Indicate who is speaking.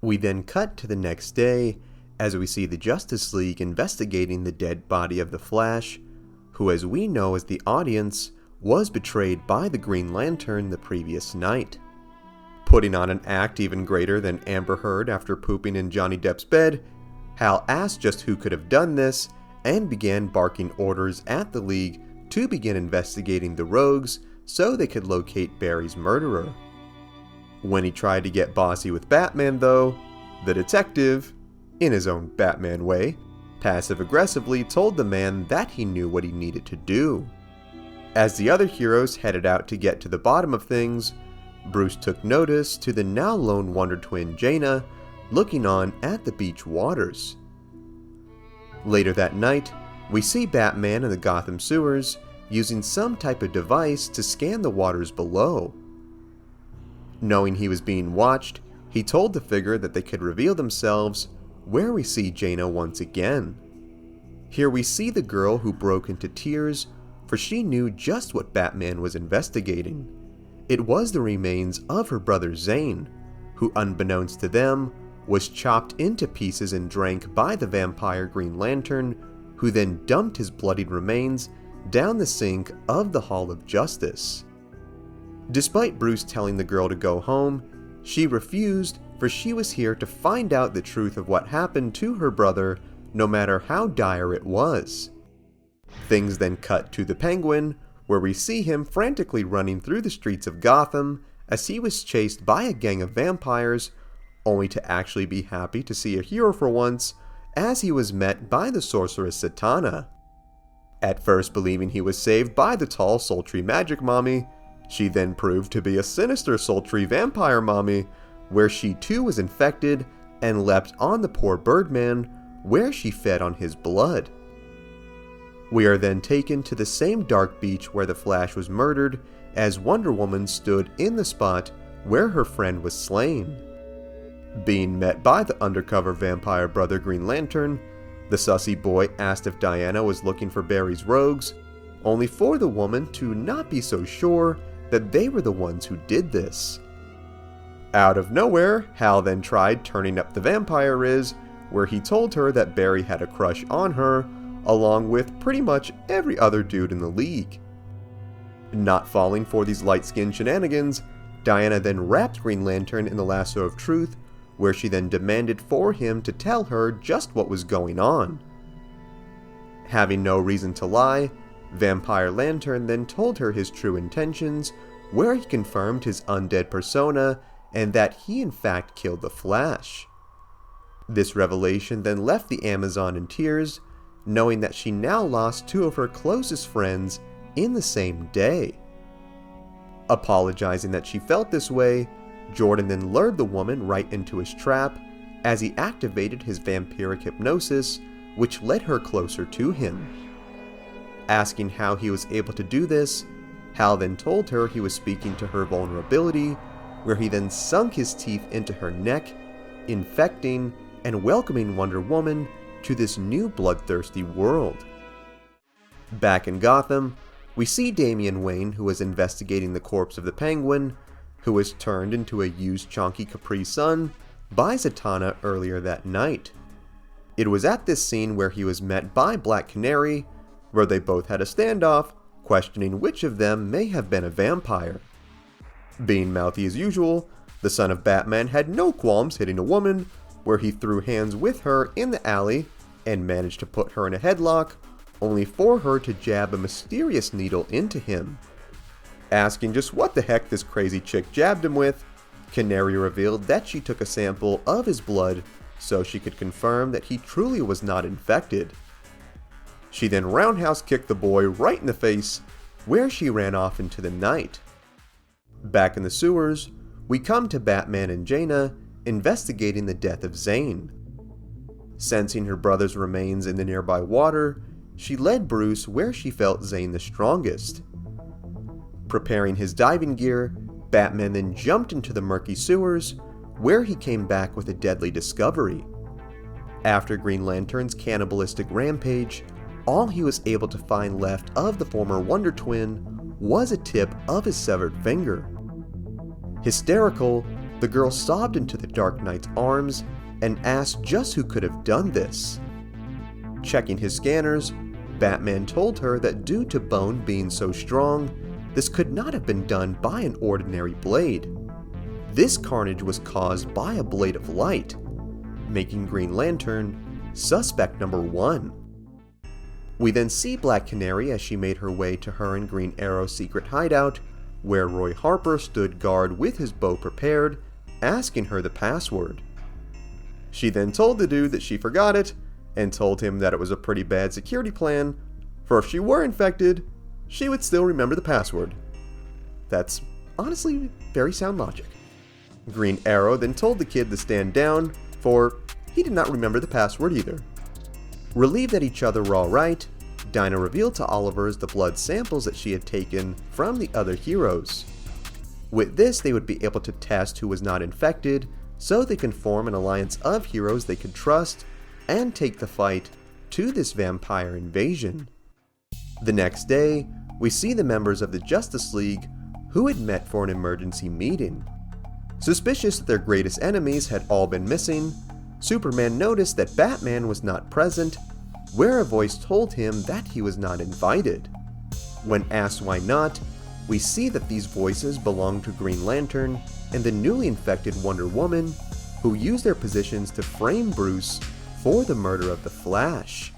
Speaker 1: We then cut to the next day as we see the Justice League investigating the dead body of the Flash, who, as we know as the audience, was betrayed by the Green Lantern the previous night. Putting on an act even greater than Amber Heard after pooping in Johnny Depp's bed, Hal asked just who could have done this and began barking orders at the League to begin investigating the rogues so they could locate Barry's murderer. When he tried to get bossy with Batman though, the detective, in his own Batman way, passive-aggressively told the man that he knew what he needed to do. As the other heroes headed out to get to the bottom of things, Bruce took notice to the now lone Wonder Twin Jaina looking on at the beach waters. Later that night, we see Batman in the Gotham sewers using some type of device to scan the waters below. Knowing he was being watched, he told the figure that they could reveal themselves, where we see Jaina once again. Here we see the girl who broke into tears, for she knew just what Batman was investigating. It was the remains of her brother Zane, who unbeknownst to them, was chopped into pieces and drank by the vampire Green Lantern, who then dumped his bloodied remains down the sink of the Hall of Justice. Despite Bruce telling the girl to go home, she refused, for she was here to find out the truth of what happened to her brother, no matter how dire it was. Things then cut to the Penguin, where we see him frantically running through the streets of Gotham as he was chased by a gang of vampires, only to actually be happy to see a hero for once, as he was met by the sorceress Satana. At first believing he was saved by the tall, sultry magic mommy, she then proved to be a sinister, sultry vampire mommy, where she too was infected and leapt on the poor Birdman, where she fed on his blood. We are then taken to the same dark beach where the Flash was murdered, as Wonder Woman stood in the spot where her friend was slain. Being met by the undercover vampire brother Green Lantern, the sussy boy asked if Diana was looking for Barry's rogues, only for the woman to not be so sure that they were the ones who did this. Out of nowhere, Hal then tried turning up the vampire riz, where he told her that Barry had a crush on her, along with pretty much every other dude in the League. Not falling for these light-skinned shenanigans, Diana then wrapped Green Lantern in the lasso of truth, where she then demanded for him to tell her just what was going on. Having no reason to lie, Vampire Lantern then told her his true intentions, where he confirmed his undead persona and that he in fact killed the Flash. This revelation then left the Amazon in tears, knowing that she now lost two of her closest friends in the same day. Apologizing that she felt this way, Jordan then lured the woman right into his trap as he activated his vampiric hypnosis, which led her closer to him. Asking how he was able to do this, Hal then told her he was speaking to her vulnerability, where he then sunk his teeth into her neck, infecting and welcoming Wonder Woman to this new bloodthirsty world. Back in Gotham, we see Damian Wayne, who is investigating the corpse of the Penguin, who was turned into a used chonky Capri Sun by Zatanna earlier that night. It was at this scene where he was met by Black Canary, where they both had a standoff, questioning which of them may have been a vampire. Being mouthy as usual, the son of Batman had no qualms hitting a woman, where he threw hands with her in the alley and managed to put her in a headlock, only for her to jab a mysterious needle into him. Asking just what the heck this crazy chick jabbed him with, Canary revealed that she took a sample of his blood so she could confirm that he truly was not infected. She then roundhouse kicked the boy right in the face, where she ran off into the night. Back in the sewers, we come to Batman and Jaina investigating the death of Zane. Sensing her brother's remains in the nearby water, she led Bruce where she felt Zane the strongest. Preparing his diving gear, Batman then jumped into the murky sewers, where he came back with a deadly discovery. After Green Lantern's cannibalistic rampage, all he was able to find left of the former Wonder Twin was a tip of his severed finger. Hysterical, The girl sobbed into the Dark Knight's arms and asked just who could have done this. Checking his scanners, Batman told her that due to bone being so strong, this could not have been done by an ordinary blade. This carnage was caused by a blade of light, making Green Lantern suspect number 1. We then see Black Canary as she made her way to her and Green Arrow's secret hideout, where Roy Harper stood guard with his bow prepared, asking her the password. She then told the dude that she forgot it, and told him that it was a pretty bad security plan, for if she were infected, she would still remember the password. That's honestly very sound logic. Green Arrow then told the kid to stand down, for he did not remember the password either. Relieved that each other were alright, Dinah revealed to Oliver's the blood samples that she had taken from the other heroes. With this, they would be able to test who was not infected, so they can form an alliance of heroes they could trust and take the fight to this vampire invasion. The next day, we see the members of the Justice League who had met for an emergency meeting. Suspicious that their greatest enemies had all been missing, Superman noticed that Batman was not present, where a voice told him that he was not invited. When asked why not, we see that these voices belong to Green Lantern and the newly infected Wonder Woman, who used their positions to frame Bruce for the murder of the Flash.